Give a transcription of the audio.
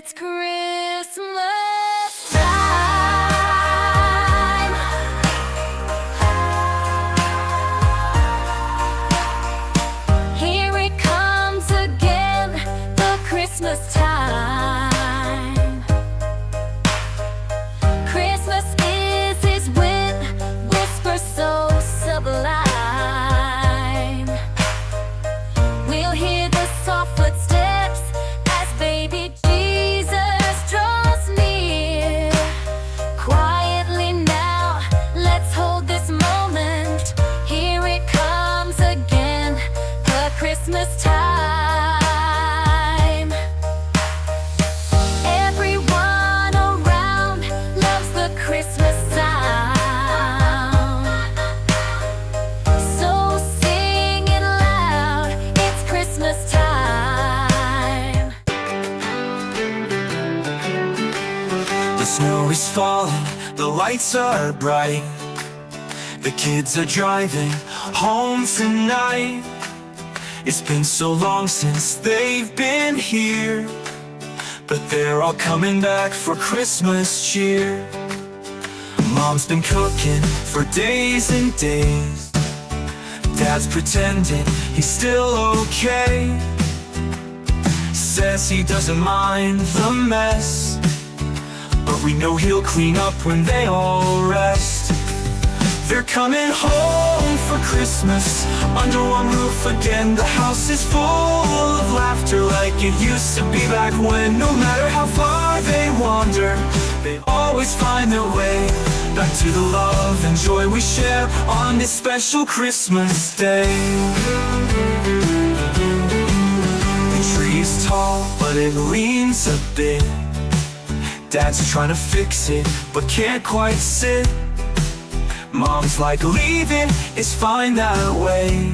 It's Christmas time. Here it comes again, the Christmas time. Christmas is his wit, whisper so sublime. We'll hear the soft footsteps as baby Jesus draws near. Quietly now, let's hold this moment. Here it comes again, the Christmas time. Everyone around loves the Christmas sound. So sing it loud, it's Christmas time. The snow is falling, the lights are bright. The kids are driving home tonight. It's been so long since they've been here, but they're all coming back for Christmas cheer. Mom's been cooking for days and days. Dad's pretending he's still okay. Says he doesn't mind the mess, but we know he'll clean up when they all rest. They're coming home for Christmas, under one roof again. The house is full of laughter like it used to be back when. No matter how far they wander, they always find their way back to the love and joy we share on this special Christmas day. The tree is tall, but it leans a bit. Dad's trying to fix it, but can't quite sit. Mom's like, leave it, it's fine that way.